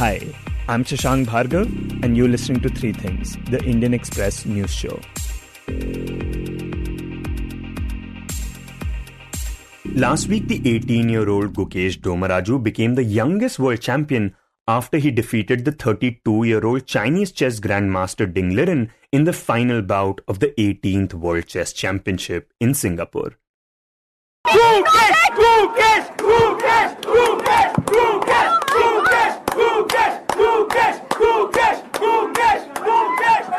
Hi, I'm Shashank Bhargava, and you're listening to Three Things, the Indian Express news show. Last week, the 18-year-old Gukesh Dommaraju became the youngest world champion after he defeated the 32-year-old Chinese chess grandmaster Ding Liren in the final bout of the 18th World Chess Championship in Singapore. Gukesh! Gukesh! Gukesh! Gukesh! Gukesh! Gukesh! Gukesh! Gukesh! Gukesh! Gukesh! Gukesh!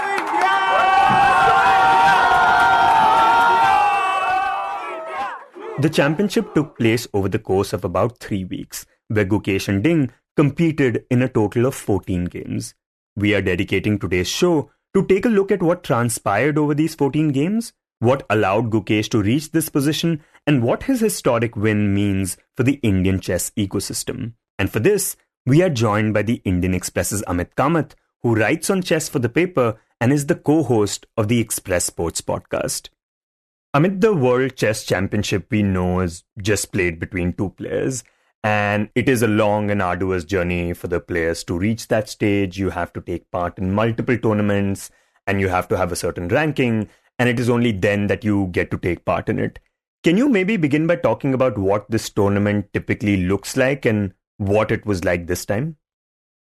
The championship took place over the course of about 3 weeks, where Gukesh and Ding competed in a total of 14 games. We are dedicating today's show to take a look at what transpired over these 14 games, what allowed Gukesh to reach this position, and what his historic win means for the Indian chess ecosystem. And for this, we are joined by the Indian Express's Amit Kamath, who writes on chess for the paper and is the co-host of the Express Sports podcast. Amit, the World Chess Championship we know is just played between two players, and it is a long and arduous journey for the players to reach that stage. You have to take part in multiple tournaments, and you have to have a certain ranking, and it is only then that you get to take part in it. Can you maybe begin by talking about what this tournament typically looks like and what it was like this time?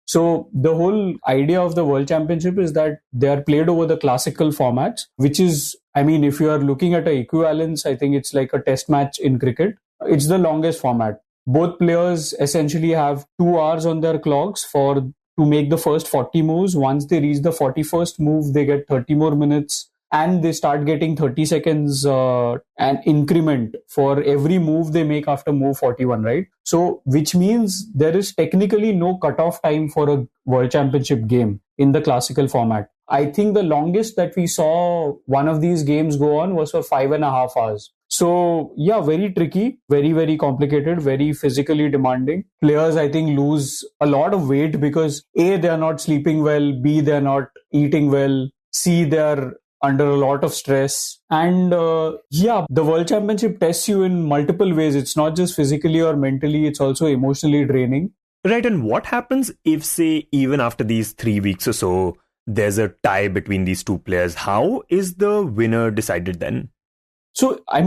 So the whole idea of the World Championship is that they are played over the classical formats, which is, if you are looking at an equivalence, I think it's like a test match in cricket. It's the longest format. Both players essentially have 2 hours on their clocks to make the first 40 moves. Once they reach the 41st move, they get 30 more minutes. And they start getting 30 seconds an increment for every move they make after move 41, right? So, which means there is technically no cutoff time for a World Championship game in the classical format. I think the longest that we saw one of these games go on was for 5.5 hours. So, yeah, very tricky, very, very complicated, very physically demanding. Players, I think, lose a lot of weight because A, they are not sleeping well, B, they are not eating well, C, they are under a lot of stress. And the World Championship tests you in multiple ways. It's not just physically or mentally, it's also emotionally draining. Right, and what happens if, say, even after these 3 weeks or so, there's a tie between these two players? How is the winner decided then? So, at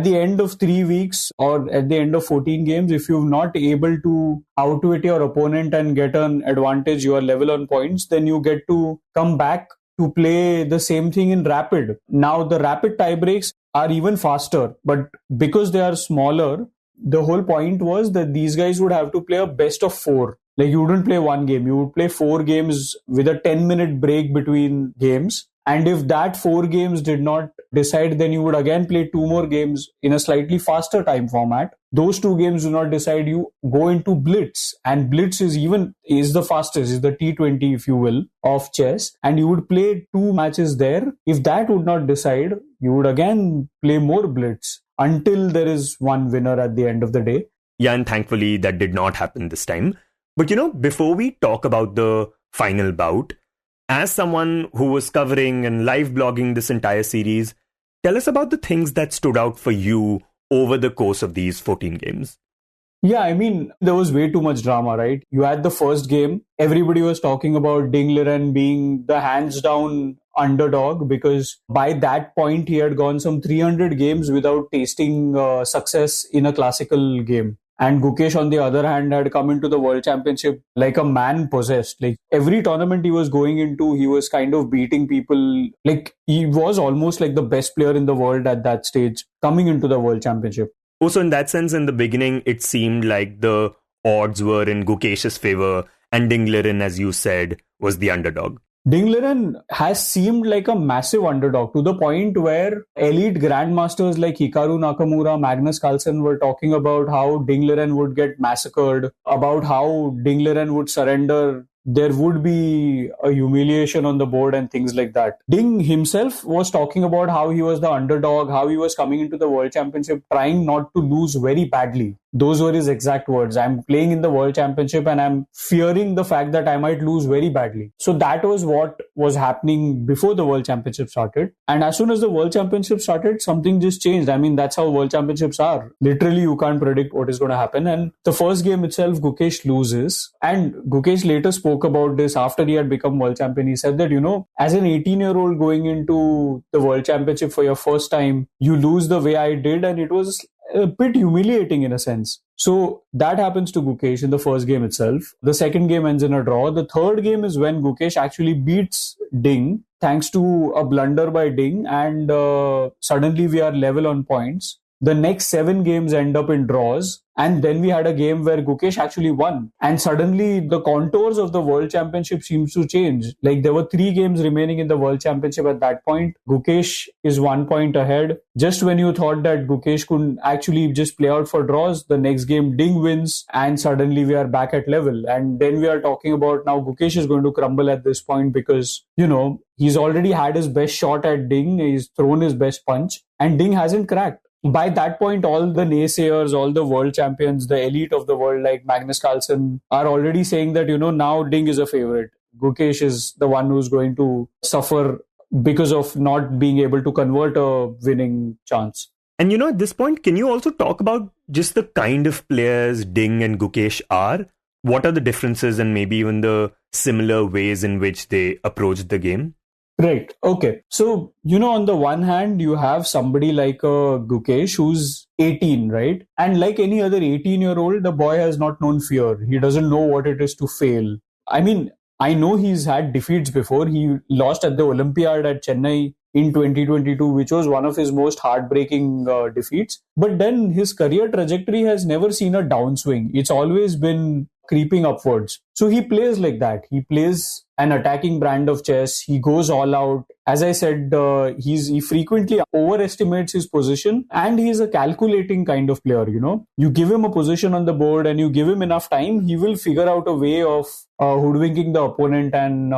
the end of 3 weeks or at the end of 14 games, if you're not able to outwit your opponent and get an advantage, you are level on points, then you get to come back to play the same thing in rapid. Now, the rapid tie breaks are even faster, but because they are smaller, the whole point was that these guys would have to play a best of 4. Like, you wouldn't play one game, you would play 4 games with a 10-minute break between games. And if that 4 games did not decide, then you would again play 2 more games in a slightly faster time format. Those 2 games do not decide, you go into Blitz. And Blitz is the fastest, is the T20, if you will, of chess. And you would play 2 matches there. If that would not decide, you would again play more Blitz until there is one winner at the end of the day. Yeah, and thankfully that did not happen this time. But before we talk about the final bout, as someone who was covering and live blogging this entire series, tell us about the things that stood out for you over the course of these 14 games. Yeah, there was way too much drama, right? You had the first game. Everybody was talking about Ding Liren being the hands down underdog because by that point he had gone some 300 games without tasting success in a classical game. And Gukesh, on the other hand, had come into the World Championship like a man possessed. Like every tournament he was going into, he was kind of beating people. Like he was almost like the best player in the world at that stage coming into the World Championship. Also, in that sense, in the beginning, it seemed like the odds were in Gukesh's favor and Ding Liren, as you said, was the underdog. Ding Liren has seemed like a massive underdog to the point where elite grandmasters like Hikaru Nakamura, Magnus Carlsen were talking about how Ding Liren would get massacred, about how Ding Liren would surrender. There would be a humiliation on the board and things like that. Ding himself was talking about how he was the underdog, how he was coming into the World Championship trying not to lose very badly. Those were his exact words. I'm playing in the World Championship and I'm fearing the fact that I might lose very badly. So that was what was happening before the World Championship started. And as soon as the World Championship started, something just changed. I mean, that's how World Championships are. Literally, you can't predict what is going to happen. And the first game itself, Gukesh loses. And Gukesh later spoke about this after he had become world champion. He said that, as an 18-year-old going into the World Championship for your first time, you lose the way I did. And it was a bit humiliating in a sense. So that happens to Gukesh in the first game itself. The second game ends in a draw. The third game is when Gukesh actually beats Ding thanks to a blunder by Ding, and suddenly we are level on points. The next 7 games end up in draws. And then we had a game where Gukesh actually won. And suddenly the contours of the World Championship seems to change. Like there were 3 games remaining in the World Championship at that point. Gukesh is 1 point ahead. Just when you thought that Gukesh could actually just play out for draws, the next game Ding wins and suddenly we are back at level. And then we are talking about now Gukesh is going to crumble at this point because, he's already had his best shot at Ding. He's thrown his best punch and Ding hasn't cracked. By that point, all the naysayers, all the world champions, the elite of the world like Magnus Carlsen are already saying that, now Ding is a favorite. Gukesh is the one who's going to suffer because of not being able to convert a winning chance. And at this point, can you also talk about just the kind of players Ding and Gukesh are? What are the differences and maybe even the similar ways in which they approach the game? Right. Okay. So, on the one hand, you have somebody like Gukesh who's 18, right? And like any other 18-year-old, the boy has not known fear. He doesn't know what it is to fail. I mean, I know he's had defeats before. He lost at the Olympiad at Chennai in 2022, which was one of his most heartbreaking defeats. But then his career trajectory has never seen a downswing. It's always been creeping upwards. So he plays like that. He plays an attacking brand of chess. He goes all out. As I said, he frequently overestimates his position and he's a calculating kind of player, You give him a position on the board and you give him enough time, he will figure out a way of hoodwinking the opponent and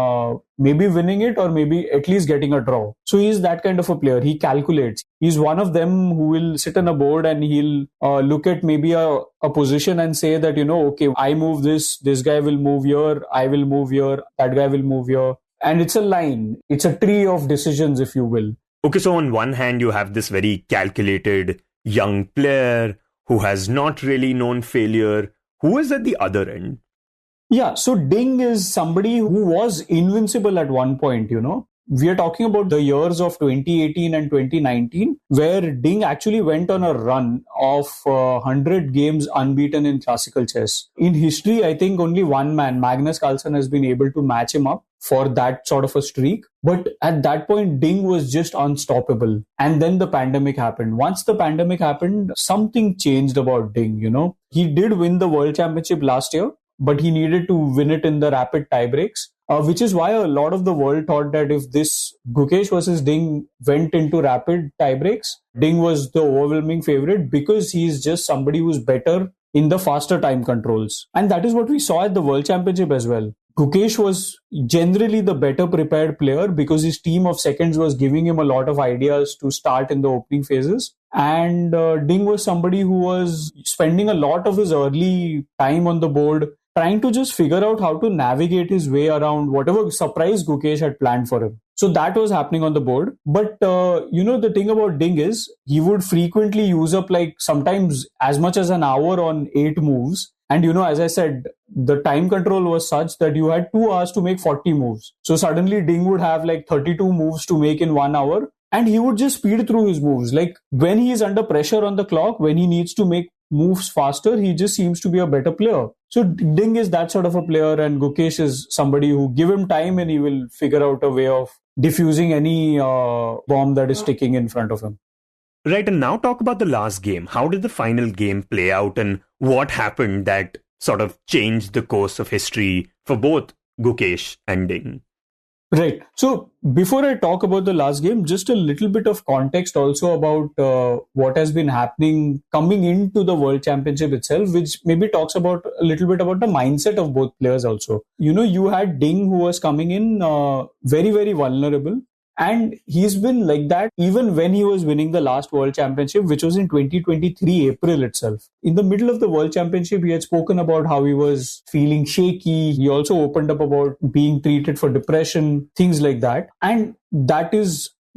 maybe winning it or maybe at least getting a draw. So he's that kind of a player. He calculates. He's one of them who will sit on a board and he'll look at maybe a position and say that, okay, I move this guy will move here, I will move here, that guy will move here. And it's a line. It's a tree of decisions, if you will. Okay, so on one hand, you have this very calculated young player who has not really known failure. Who is at the other end? Yeah, so Ding is somebody who was invincible at one point, We are talking about the years of 2018 and 2019, where Ding actually went on a run of 100 games unbeaten in classical chess. In history, I think only one man, Magnus Carlsen, has been able to match him up for that sort of a streak. But at that point, Ding was just unstoppable. And then the pandemic happened. Once the pandemic happened, something changed about Ding, He did win the World Championship last year, but he needed to win it in the rapid tiebreaks. Which is why a lot of the world thought that if this Gukesh versus Ding went into rapid tiebreaks, Ding was the overwhelming favorite because he's just somebody who's better in the faster time controls. And that is what we saw at the World Championship as well. Gukesh was generally the better prepared player because his team of seconds was giving him a lot of ideas to start in the opening phases. And Ding was somebody who was spending a lot of his early time on the board trying to just figure out how to navigate his way around whatever surprise Gukesh had planned for him. So that was happening on the board. But, the thing about Ding is he would frequently use up like sometimes as much as an hour on 8 moves. And, as I said, the time control was such that you had 2 hours to make 40 moves. So suddenly Ding would have like 32 moves to make in 1 hour. And he would just speed through his moves. Like when he is under pressure on the clock, when he needs to make moves faster, he just seems to be a better player. So Ding is that sort of a player and Gukesh is somebody who give him time and he will figure out a way of diffusing any bomb that is sticking in front of him. Right, and now talk about the last game. How did the final game play out and what happened that sort of changed the course of history for both Gukesh and Ding? Right. So before I talk about the last game, just a little bit of context also about what has been happening coming into the World Championship itself, which maybe talks about a little bit about the mindset of both players also. You had Ding who was coming in very, very vulnerable. And he's been like that even when he was winning the last World Championship, which was in 2023 April itself. In the middle of the World Championship, he had spoken about how he was feeling shaky. He also opened up about being treated for depression, things like that. And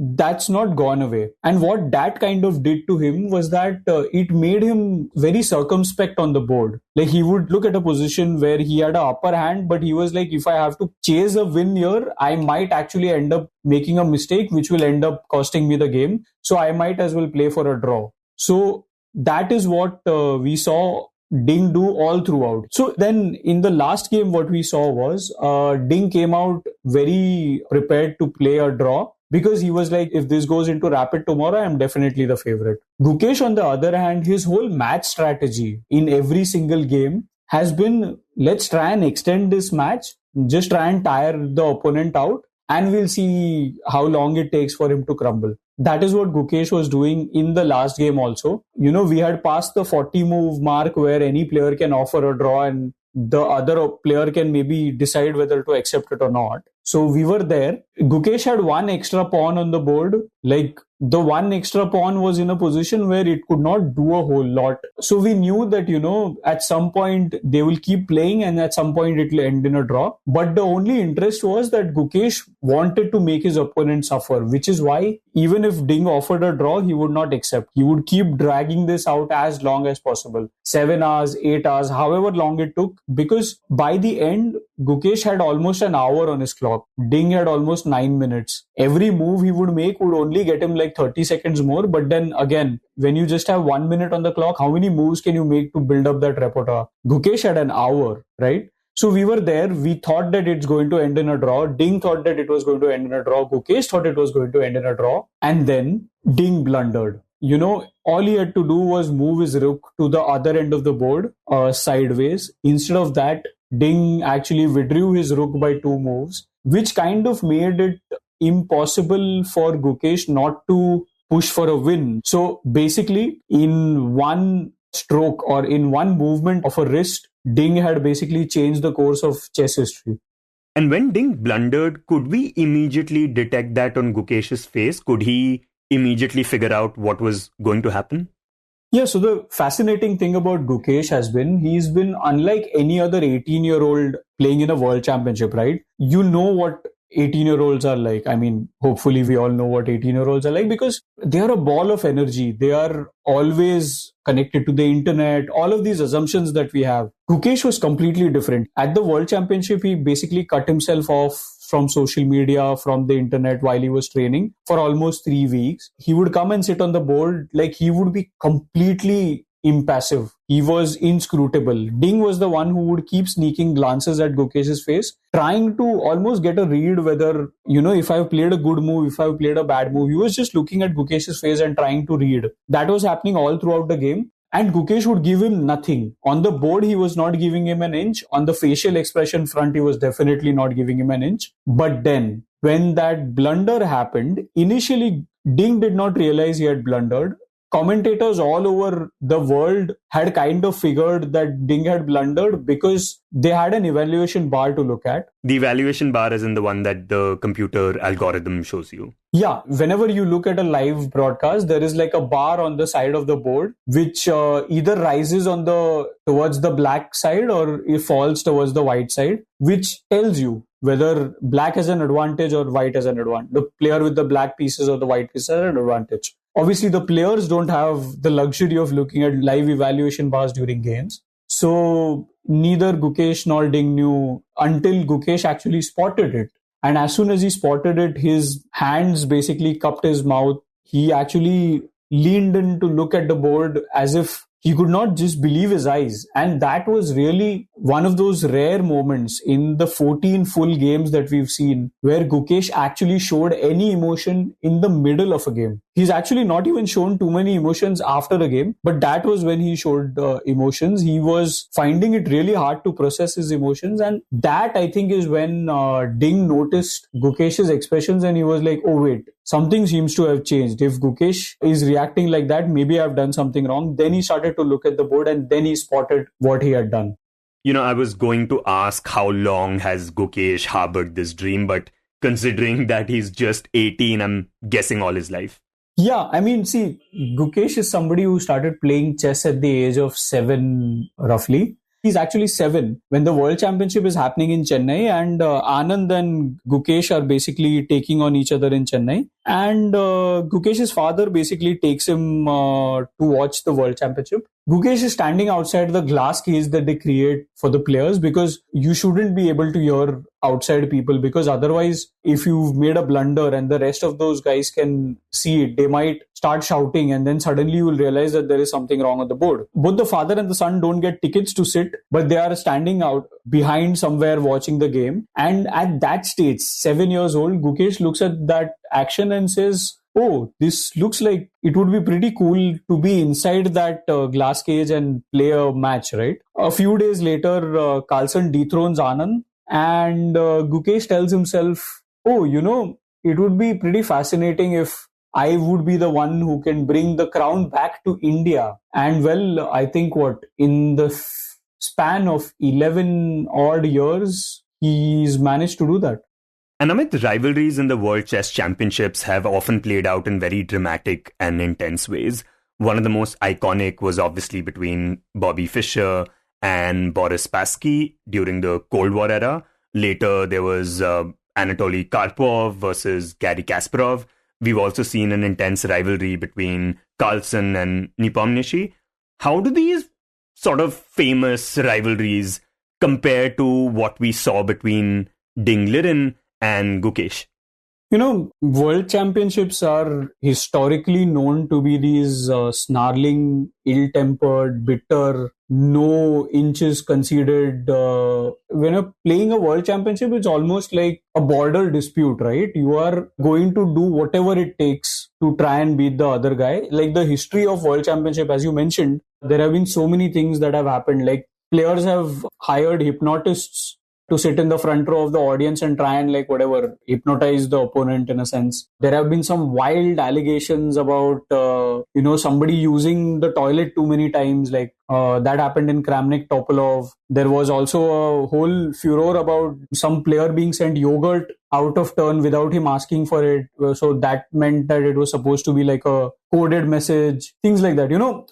that's not gone away. And what that kind of did to him was that it made him very circumspect on the board. Like, he would look at a position where he had an upper hand, but he was like, if I have to chase a win here, I might actually end up making a mistake, which will end up costing me the game. So I might as well play for a draw. So that is what we saw Ding do all throughout. So then in the last game, what we saw was Ding came out very prepared to play a draw, because he was like, if this goes into rapid tomorrow, I'm definitely the favorite. Gukesh, on the other hand, his whole match strategy in every single game has been, let's try and extend this match, just try and tire the opponent out, and we'll see how long it takes for him to crumble. That is what Gukesh was doing in the last game also. You know, we had passed the 40 move mark where any player can offer a draw and the other player can maybe decide whether to accept it or not. So we were there. Gukesh had one extra pawn on the board. Like, the one extra pawn was in a position where it could not do a whole lot. So we knew that, you know, at some point they will keep playing and at some point it will end in a draw. But the only interest was that Gukesh wanted to make his opponent suffer, which is why even if Ding offered a draw, he would not accept. He would keep dragging this out as long as possible. 7 hours, 8 hours, however long it took. Because by the end, Gukesh had almost an hour on his clock. Ding had almost 9 minutes. Every move he would make would only get him like 30 seconds more. But then again, when you just have 1 minute on the clock, how many moves can you make to build up that repertoire? Gukesh had an hour, right? So we were there. We thought that it's going to end in a draw. Ding thought that it was going to end in a draw. Gukesh thought it was going to end in a draw. And then Ding blundered. You know, all he had to do was move his rook to the other end of the board, sideways. Instead of that, Ding actually withdrew his rook by 2 moves, which kind of made it impossible for Gukesh not to push for a win. So basically, in one stroke or in one movement of a wrist, Ding had basically changed the course of chess history. And when Ding blundered, could we immediately detect that on Gukesh's face? Could he immediately figure out what was going to happen? Yeah, so the fascinating thing about Gukesh has been, he's been unlike any other 18-year-old playing in a world championship, right? You know what 18-year-olds are like. I mean, hopefully we all know what 18-year-olds are like, because they are a ball of energy. They are always connected to the internet, all of these assumptions that we have. Gukesh was completely different. At the world championship, he basically cut himself off from social media, from the internet while he was training for almost 3 weeks. He would come and sit on the board, like he would be completely impassive. He was inscrutable. Ding was the one who would keep sneaking glances at Gukesh's face, trying to almost get a read whether, you know, if I've played a good move, if I've played a bad move. He was just looking at Gukesh's face and trying to read. That was happening all throughout the game. And Gukesh would give him nothing. On the board, he was not giving him an inch. On the facial expression front, he was definitely not giving him an inch. But then, when that blunder happened, initially, Ding did not realize he had blundered. Commentators all over the world had kind of figured that Ding had blundered because they had an evaluation bar to look at. The evaluation bar is in the one that the computer algorithm shows you. Yeah, whenever you look at a live broadcast, there is like a bar on the side of the board, which either rises towards the black side or it falls towards the white side, which tells you whether black has an advantage or white has an advantage. The player with the black pieces or the white pieces has an advantage. Obviously, the players don't have the luxury of looking at live evaluation bars during games. So neither Gukesh nor Ding knew until Gukesh actually spotted it. And as soon as he spotted it, his hands basically cupped his mouth. He actually leaned in to look at the board as if he could not just believe his eyes. And that was really one of those rare moments in the 14 full games that we've seen where Gukesh actually showed any emotion in the middle of a game. He's actually not even shown too many emotions after the game, but that was when he showed emotions. He was finding it really hard to process his emotions. And that, I think, is when Ding noticed Gukesh's expressions and he was like, oh, wait, something seems to have changed. If Gukesh is reacting like that, maybe I've done something wrong. Then he started to look at the board and then he spotted what he had done. You know, I was going to ask how long has Gukesh harbored this dream, but considering that he's just 18, I'm guessing all his life. Yeah, I mean, see, Gukesh is somebody who started playing chess at the age of 7, roughly. He's actually 7 when the World Championship is happening in Chennai, and Anand and Gukesh are basically taking on each other in Chennai. And Gukesh's father basically takes him to watch the World Championship. Gukesh is standing outside the glass cage that they create for the players, because you shouldn't be able to hear outside people, because otherwise, if you've made a blunder and the rest of those guys can see it, they might start shouting, and then suddenly you will realize that there is something wrong on the board. Both the father and the son don't get tickets to sit, but they are standing out behind somewhere watching the game. And at that stage, 7 years old, Gukesh looks at that action and says, oh, this looks like it would be pretty cool to be inside that glass cage and play a match, right? A few days later, Carlsen dethrones Anand, and Gukesh tells himself, oh, it would be pretty fascinating if I would be the one who can bring the crown back to India. And well, I think in the span of 11 odd years, he's managed to do that. And Amit, rivalries in the World Chess Championships have often played out in very dramatic and intense ways. One of the most iconic was obviously between Bobby Fischer and Boris Spassky during the Cold War era. Later, there was Anatoly Karpov versus Garry Kasparov. We've also seen an intense rivalry between Carlsen and Nepomniachtchi. How do these sort of famous rivalries compare to what we saw between Ding Liren and Gukesh? World championships are historically known to be these snarling, ill-tempered, bitter, no inches conceded. When you're playing a world championship, it's almost like a border dispute, right? You are going to do whatever it takes to try and beat the other guy. Like the history of world championship, as you mentioned, there have been so many things that have happened. Like players have hired hypnotists to sit in the front row of the audience and try and hypnotize the opponent in a sense. There have been some wild allegations about, somebody using the toilet too many times, that happened in Kramnik Topolov. There was also a whole furor about some player being sent yogurt out of turn without him asking for it. So that meant that it was supposed to be like a coded message, things like that.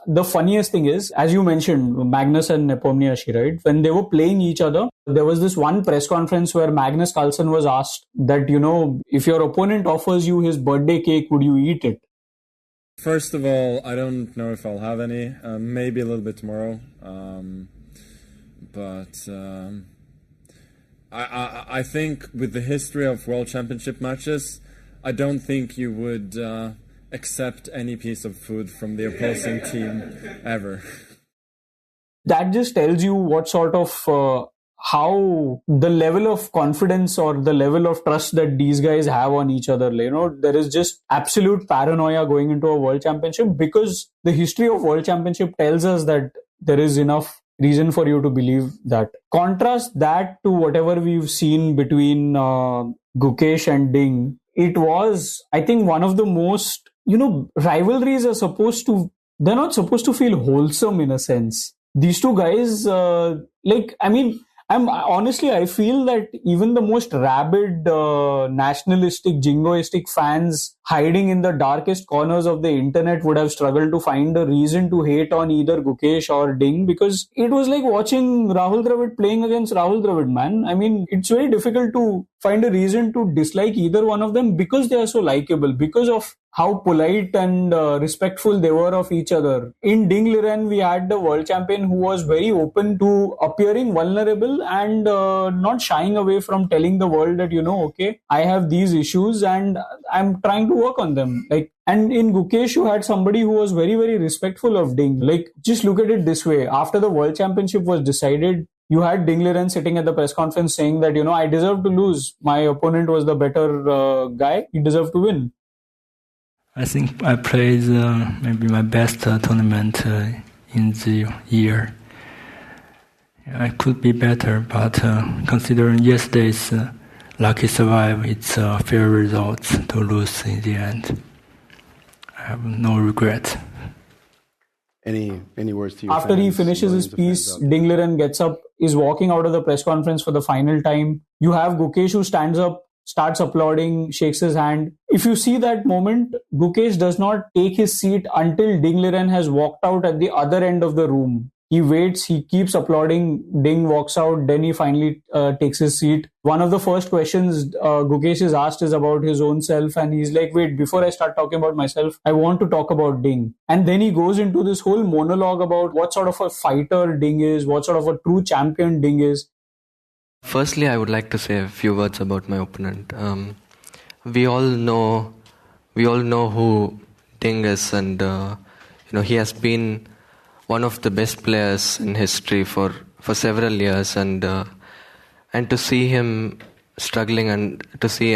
The funniest thing is, as you mentioned, Magnus and Nepomniachtchi, right? When they were playing each other, there was this one press conference where Magnus Carlsen was asked that, if your opponent offers you his birthday cake, would you eat it? First of all, I don't know if I'll have any. Maybe a little bit tomorrow. I think with the history of World Championship matches, I don't think you would accept any piece of food from the opposing team ever. That just tells you what sort of how the level of confidence or the level of trust that these guys have on each other. There is just absolute paranoia going into a world championship, because the history of world championship tells us that there is enough reason for you to believe that. Contrast that to whatever we've seen between Gukesh and Ding. It was, I think, one of the most, rivalries are they're not supposed to feel wholesome in a sense. These two guys, I feel that even the most rabid, nationalistic, jingoistic fans hiding in the darkest corners of the internet would have struggled to find a reason to hate on either Gukesh or Ding, because it was like watching Rahul Dravid playing against Rahul Dravid, man. It's very difficult to find a reason to dislike either one of them, because they are so likable, because of how polite and respectful they were of each other. In Ding Liren, we had the world champion who was very open to appearing vulnerable and not shying away from telling the world that, okay, I have these issues and I'm trying to work on them. And in Gukesh, you had somebody who was very, very respectful of Ding. Just look at it this way. After the world championship was decided, you had Ding Liren sitting at the press conference saying that, I deserve to lose. My opponent was the better guy. He deserved to win. I think I played maybe my best tournament in the year. I could be better, but considering yesterday's lucky survive, it's a fair result to lose in the end. I have no regret. Any words to you? After he finishes his piece, Ding Liren gets up, is walking out of the press conference for the final time. You have Gukesh who stands up, starts applauding, shakes his hand. If you see that moment, Gukesh does not take his seat until Ding Liren has walked out at the other end of the room. He waits, he keeps applauding, Ding walks out, then he finally takes his seat. One of the first questions Gukesh is asked is about his own self, and he's like, wait, before I start talking about myself, I want to talk about Ding. And then he goes into this whole monologue about what sort of a fighter Ding is, what sort of a true champion Ding is. Firstly, I would like to say a few words about my opponent. We all know who Ding is, and he has been one of the best players in history for several years, and to see him struggling and to see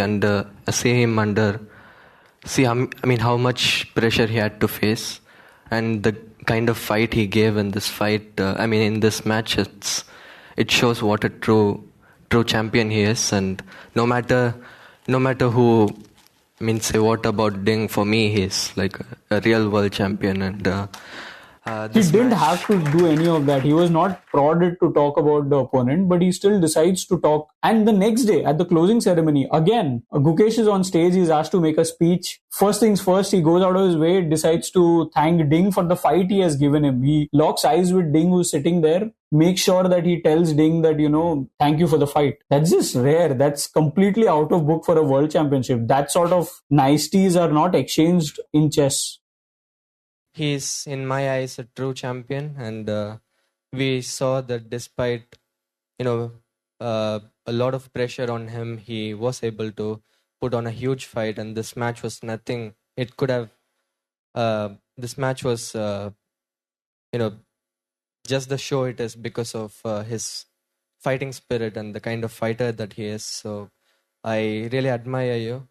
how much pressure he had to face, and the kind of fight he gave in this fight. In this match, it shows what a true champion he is, and no matter who. Say what about Ding? For me, he's like a real world champion, and. He didn't have to do any of that. He was not prodded to talk about the opponent, but he still decides to talk. And the next day, at the closing ceremony, again, Gukesh is on stage. He's asked to make a speech. First things first, he goes out of his way, decides to thank Ding for the fight he has given him. He locks eyes with Ding, who's sitting there. Make sure that he tells Ding that, thank you for the fight. That's just rare. That's completely out of book for a world championship. That sort of niceties are not exchanged in chess. He's, in my eyes, a true champion, and we saw that despite, a lot of pressure on him, he was able to put on a huge fight, and this match was nothing. It could have, this match was, just the show it is because of his fighting spirit and the kind of fighter that he is. So I really admire you.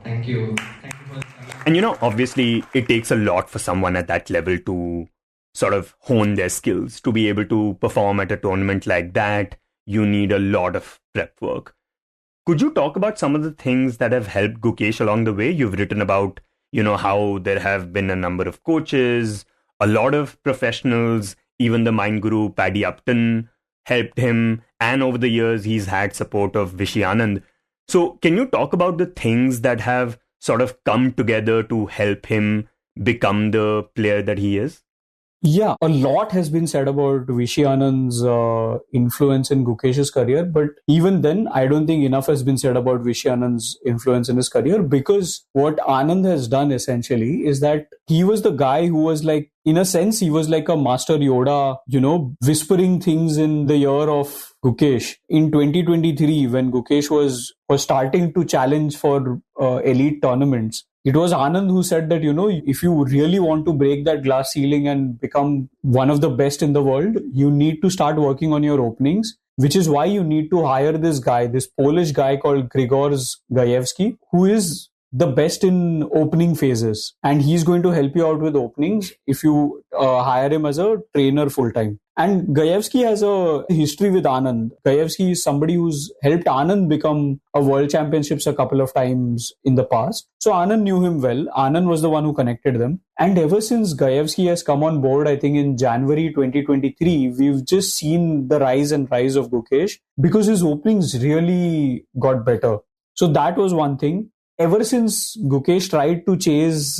Thank you. And obviously it takes a lot for someone at that level to sort of hone their skills. To be able to perform at a tournament like that, you need a lot of prep work. Could you talk about some of the things that have helped Gukesh along the way? You've written about, how there have been a number of coaches, a lot of professionals, even the mind guru Paddy Upton helped him. And over the years, he's had support of Vishy Anand. So can you talk about the things that have sort of come together to help him become the player that he is? Yeah, a lot has been said about Vishy Anand's influence in Gukesh's career, but even then, I don't think enough has been said about Vishy Anand's influence in his career, because what Anand has done essentially is that he was the guy who was like, in a sense, he was like a Master Yoda, whispering things in the ear of Gukesh. In 2023, when Gukesh was starting to challenge for elite tournaments, it was Anand who said that, if you really want to break that glass ceiling and become one of the best in the world, you need to start working on your openings, which is why you need to hire this guy, this Polish guy called Grigorz Gajewski, who is the best in opening phases. And he's going to help you out with openings if you hire him as a trainer full-time. And Gajewski has a history with Anand. Gajewski is somebody who's helped Anand become a world championships a couple of times in the past. So Anand knew him well. Anand was the one who connected them. And ever since Gajewski has come on board, I think in January 2023, we've just seen the rise and rise of Gukesh because his openings really got better. So that was one thing. Ever since Gukesh tried to chase,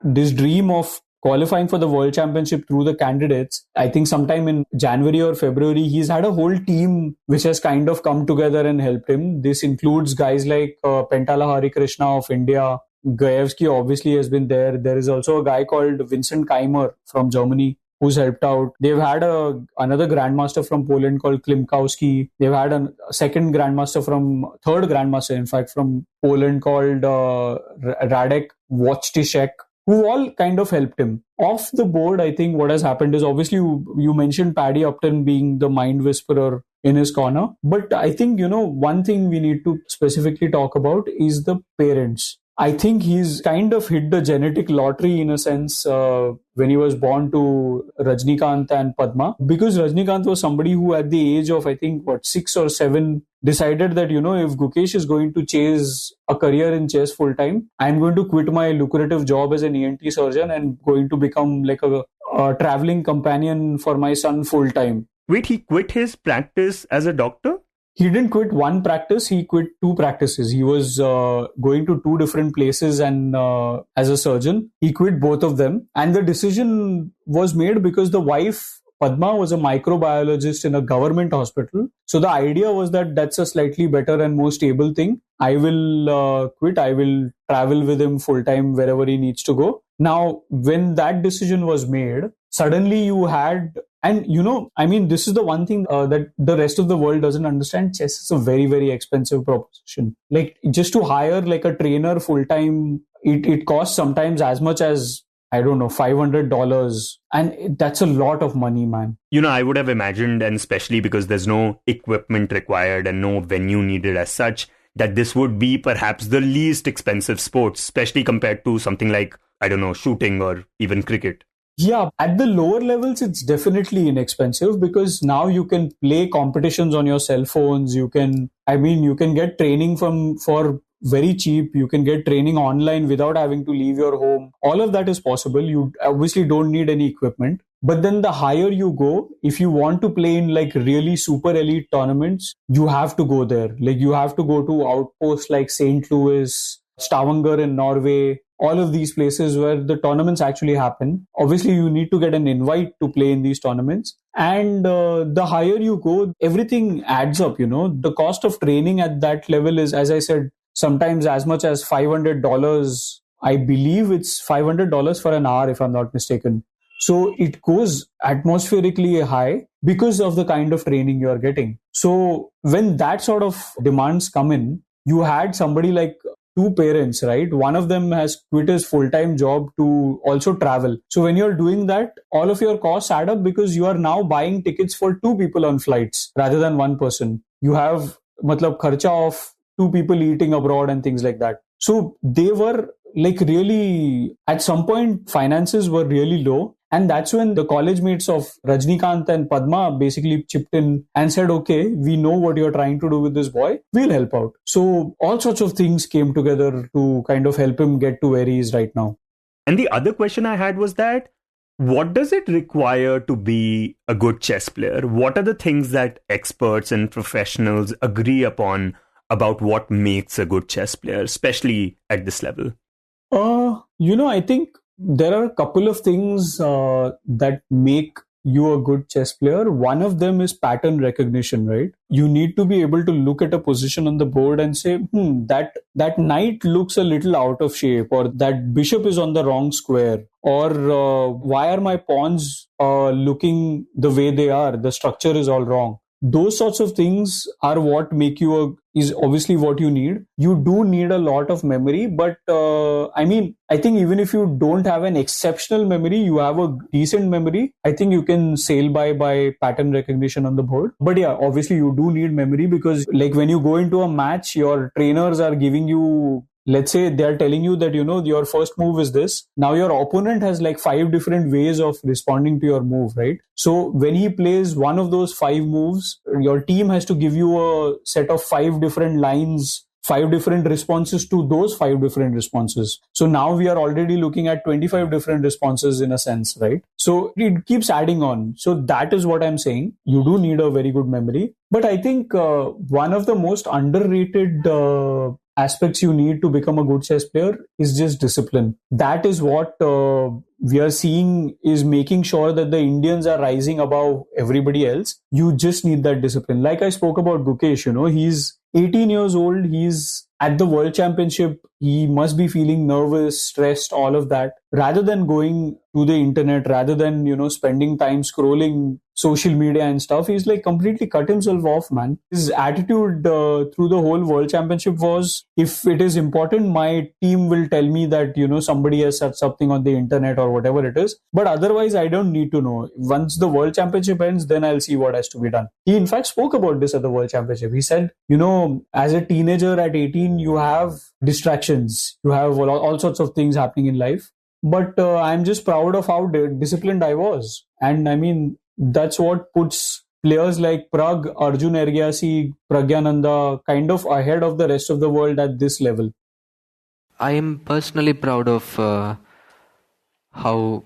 this dream of qualifying for the World Championship through the candidates, I think sometime in January or February, he's had a whole team which has kind of come together and helped him. This includes guys like Pentala Harikrishna of India. Gajewski obviously has been there. There is also a guy called Vincent Keimer from Germany who's helped out. They've had another grandmaster from Poland called Klimkowski. They've had a third grandmaster, in fact, from Poland called Radek Wojtyszek, who all kind of helped him. Off the board, I think what has happened is, obviously you mentioned Paddy Upton being the mind whisperer in his corner. But I think, one thing we need to specifically talk about is the parents. I think he's kind of hit the genetic lottery in a sense when he was born to Rajnikant and Padma, because Rajnikant was somebody who at the age of, 6 or 7, decided that, if Gukesh is going to chase a career in chess full time, I'm going to quit my lucrative job as an ENT surgeon and going to become like a traveling companion for my son full time. Wait, he quit his practice as a doctor? he didn't quit one practice, he quit two practices. He was going to two different places, and as a surgeon, he quit both of them. And the decision was made because the wife, Padma, was a microbiologist in a government hospital. So the idea was that that's a slightly better and more stable thing. I will quit. I will travel with him full time wherever he needs to go. Now, when that decision was made, suddenly you had, and this is the one thing that the rest of the world doesn't understand. Chess is a very, very expensive proposition. Like, just to hire like a trainer full time, it costs sometimes as much as, I don't know, $500. And that's a lot of money, man. I would have imagined, and especially because there's no equipment required and no venue needed as such, that this would be perhaps the least expensive sport, especially compared to something like, I don't know, shooting or even cricket. Yeah, at the lower levels, it's definitely inexpensive because now you can play competitions on your cell phones. You can get training for very cheap. You can get training online without having to leave your home. All of that is possible. You obviously don't need any equipment. But then the higher you go, if you want to play in like really super elite tournaments, you have to go there. Like, you have to go to outposts like St. Louis, Stavanger in Norway, all of these places where the tournaments actually happen. Obviously, you need to get an invite to play in these tournaments. And the higher you go, everything adds up, The cost of training at that level is, as I said, sometimes as much as $500. I believe it's $500 for an hour, if I'm not mistaken. So it goes atmospherically high because of the kind of training you are getting. So when that sort of demands come in, you had somebody like two parents, right? One of them has quit his full-time job to also travel. So when you're doing that, all of your costs add up because you are now buying tickets for two people on flights rather than one person. You have kharcha of two people eating abroad and things like that. So they were like really, at some point, finances were really low. And that's when the college mates of Rajnikant and Padma basically chipped in and said, okay, we know what you're trying to do with this boy. We'll help out. So all sorts of things came together to kind of help him get to where he is right now. And the other question I had was that, what does it require to be a good chess player? What are the things that experts and professionals agree upon about what makes a good chess player, especially at this level? I think there are a couple of things that make you a good chess player. One of them is pattern recognition, right? You need to be able to look at a position on the board and say, that knight looks a little out of shape, or that bishop is on the wrong square, or why are my pawns looking the way they are? The structure is all wrong. Those sorts of things are what make you is obviously what you need. You do need a lot of memory, but I think even if you don't have an exceptional memory, you have a decent memory. I think you can sail by pattern recognition on the board. But yeah, obviously you do need memory because like when you go into a match, your trainers are giving you, let's say they're telling you that, your first move is this. Now your opponent has like 5 different ways of responding to your move, right? So when he plays one of those 5 moves, your team has to give you a set of 5 different lines, 5 different responses to those 5 different responses. So now we are already looking at 25 different responses in a sense, right? So it keeps adding on. So that is what I'm saying. You do need a very good memory. But I think one of the most underrated aspects you need to become a good chess player is just discipline. That is what we are seeing is making sure that the Indians are rising above everybody else. You just need that discipline. Like I spoke about Gukesh, he's 18 years old. He's at the World Championship. He must be feeling nervous, stressed, all of that. Rather than going to the internet, rather than, spending time scrolling social media and stuff, he's like completely cut himself off, man. His attitude through the whole World Championship was, if it is important, my team will tell me that, somebody has said something on the internet or whatever it is. But otherwise, I don't need to know. Once the World Championship ends, then I'll see what has to be done. He in fact spoke about this at the World Championship. He said, as a teenager at 18, you have distractions. You have all sorts of things happening in life. But I'm just proud of how disciplined I was. And that's what puts players like Prag, Arjun Ergyasi, Pragyananda kind of ahead of the rest of the world at this level. I am personally proud of how,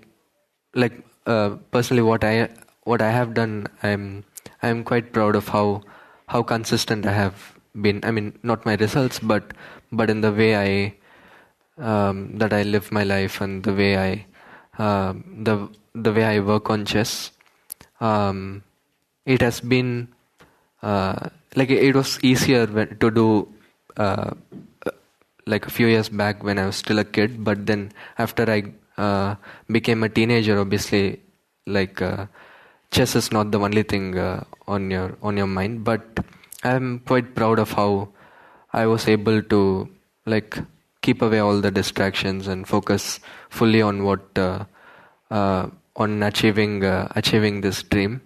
personally what I have done. I'm quite proud of how how consistent I have been. I mean, not my results, but in the way I that I live my life and the way I work on chess. It has been like it was easier to do like a few years back when I was still a kid, but then after I became a teenager, obviously, like chess is not the only thing on your mind. But I'm quite proud of how I was able to like keep away all the distractions and focus fully on what on achieving this dream.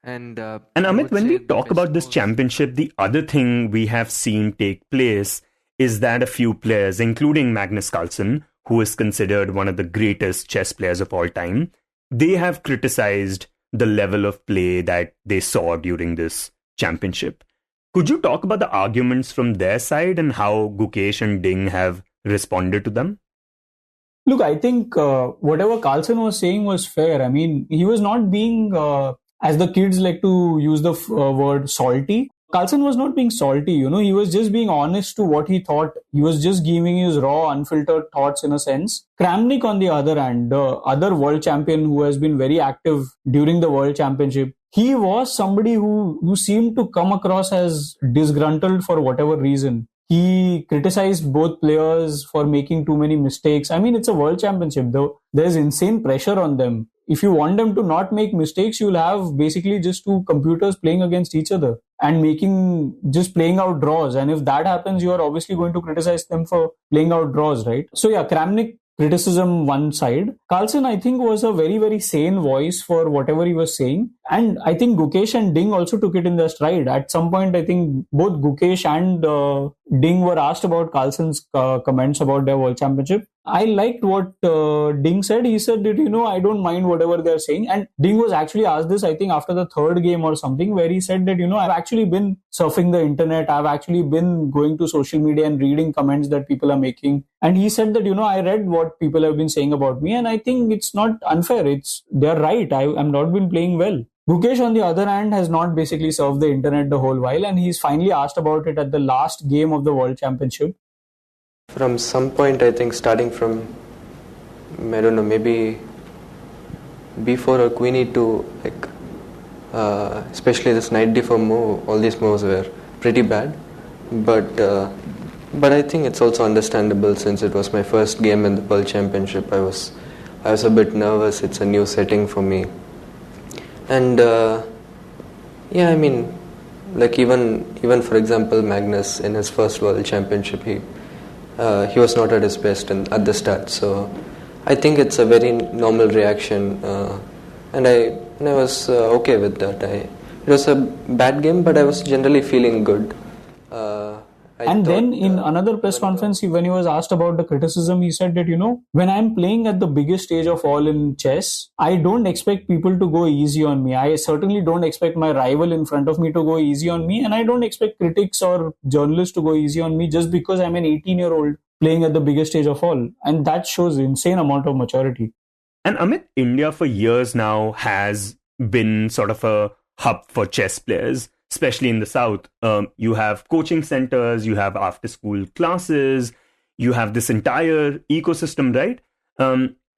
And Amit, when we talk about this championship, the other thing we have seen take place is that a few players, including Magnus Carlsen, who is considered one of the greatest chess players of all time, they have criticized the level of play that they saw during this championship. Could you talk about the arguments from their side and how Gukesh and Ding have responded to them? Look, I think whatever Carlsen was saying was fair. I mean, he was not being, as the kids like to use the word, salty. Carlsen was not being salty, he was just being honest to what he thought. He was just giving his raw, unfiltered thoughts in a sense. Kramnik, on the other hand, the other world champion who has been very active during the world championship, he was somebody who seemed to come across as disgruntled for whatever reason. He criticized both players for making too many mistakes. I mean, it's a world championship, though. There's insane pressure on them. If you want them to not make mistakes, you'll have basically just two computers playing against each other and playing out draws. And if that happens, you are obviously going to criticize them for playing out draws, right? So yeah, Kramnik criticism one side. Carlsen, I think, was a very, very sane voice for whatever he was saying. And I think Gukesh and Ding also took it in their stride. At some point, I think both Gukesh and Ding were asked about Carlsen's comments about their world championship. I liked what Ding said. He said that, I don't mind whatever they're saying. And Ding was actually asked this, I think, after the third game or something, where he said that, I've actually been surfing the internet. I've actually been going to social media and reading comments that people are making. And he said that, I read what people have been saying about me. And I think it's not unfair. They're right. I'm not been playing well. Gukesh, on the other hand, has not basically surfed the internet the whole while. And he's finally asked about it at the last game of the World Championship. From some point, I think starting from, I don't know, maybe before or Queenie to especially this knight d4 move, all these moves were pretty bad. But I think it's also understandable since it was my first game in the World Championship. I was a bit nervous. It's a new setting for me. And yeah, I mean, like even for example, Magnus in his first World Championship, he was not at his best at the start. So I think it's a very normal reaction, and I was okay with that. It was a bad game, but I was generally feeling good. And then in another press conference, when he was asked about the criticism, he said that, when I'm playing at the biggest stage of all in chess, I don't expect people to go easy on me. I certainly don't expect my rival in front of me to go easy on me. And I don't expect critics or journalists to go easy on me just because I'm an 18-year-old playing at the biggest stage of all. And that shows insane amount of maturity. And Amit, India for years now has been sort of a hub for chess players. Especially in the South, you have coaching centers, you have after-school classes, you have this entire ecosystem, right?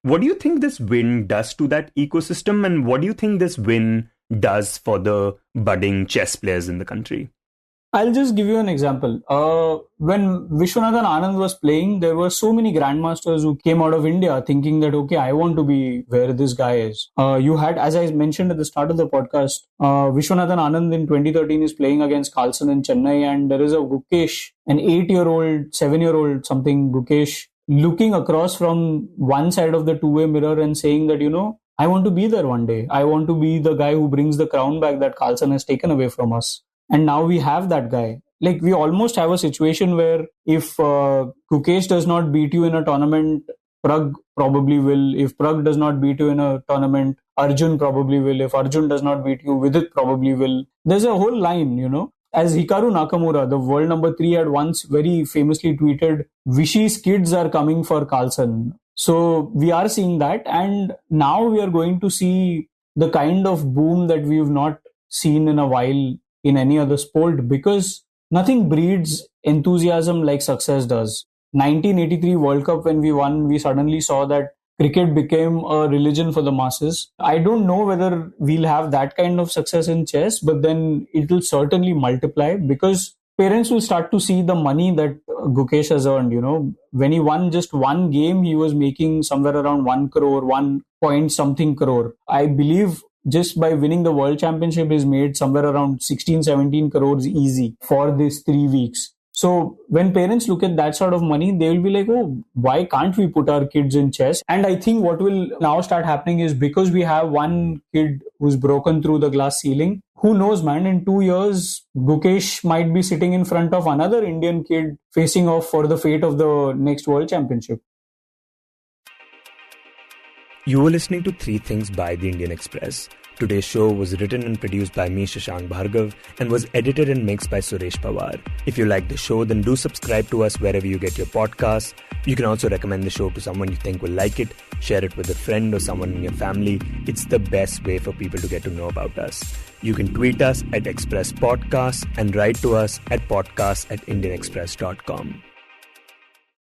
What do you think this win does to that ecosystem, and what do you think this win does for the budding chess players in the country? I'll just give you an example. When Vishwanathan Anand was playing, there were so many grandmasters who came out of India thinking that, okay, I want to be where this guy is. You had, as I mentioned at the start of the podcast, Vishwanathan Anand in 2013 is playing against Carlsen in Chennai, and there is a Gukesh, an 8-year-old, 7-year-old something, Gukesh, looking across from one side of the two-way mirror and saying that, I want to be there one day. I want to be the guy who brings the crown back that Carlsen has taken away from us. And now we have that guy. Like, we almost have a situation where if Gukesh does not beat you in a tournament, Prag probably will. If Prag does not beat you in a tournament, Arjun probably will. If Arjun does not beat you, Vidit probably will. There's a whole line, As Hikaru Nakamura, the world number 3, had once very famously tweeted, Vishy's kids are coming for Carlsen. So we are seeing that. And now we are going to see the kind of boom that we've not seen in a while in any other sport, because nothing breeds enthusiasm like success does. 1983 World Cup, when we won, we suddenly saw that cricket became a religion for the masses. I don't know whether we'll have that kind of success in chess, but then it will certainly multiply, because parents will start to see the money that Gukesh has earned. When he won just one game, he was making somewhere around 1 crore, 1 point something crore. I believe just by winning the World Championship, he's made somewhere around 16, 17 crores easy for these 3 weeks. So when parents look at that sort of money, they will be like, oh, why can't we put our kids in chess? And I think what will now start happening is, because we have one kid who's broken through the glass ceiling, who knows, man, in 2 years, Gukesh might be sitting in front of another Indian kid facing off for the fate of the next World Championship. You were listening to 3 Things by the Indian Express. Today's show was written and produced by me, Shashank Bhargava, and was edited and mixed by Suresh Pawar. If you like the show, then do subscribe to us wherever you get your podcasts. You can also recommend the show to someone you think will like it, share it with a friend or someone in your family. It's the best way for people to get to know about us. You can tweet us at Express Podcasts and write to us at podcasts@indianexpress.com.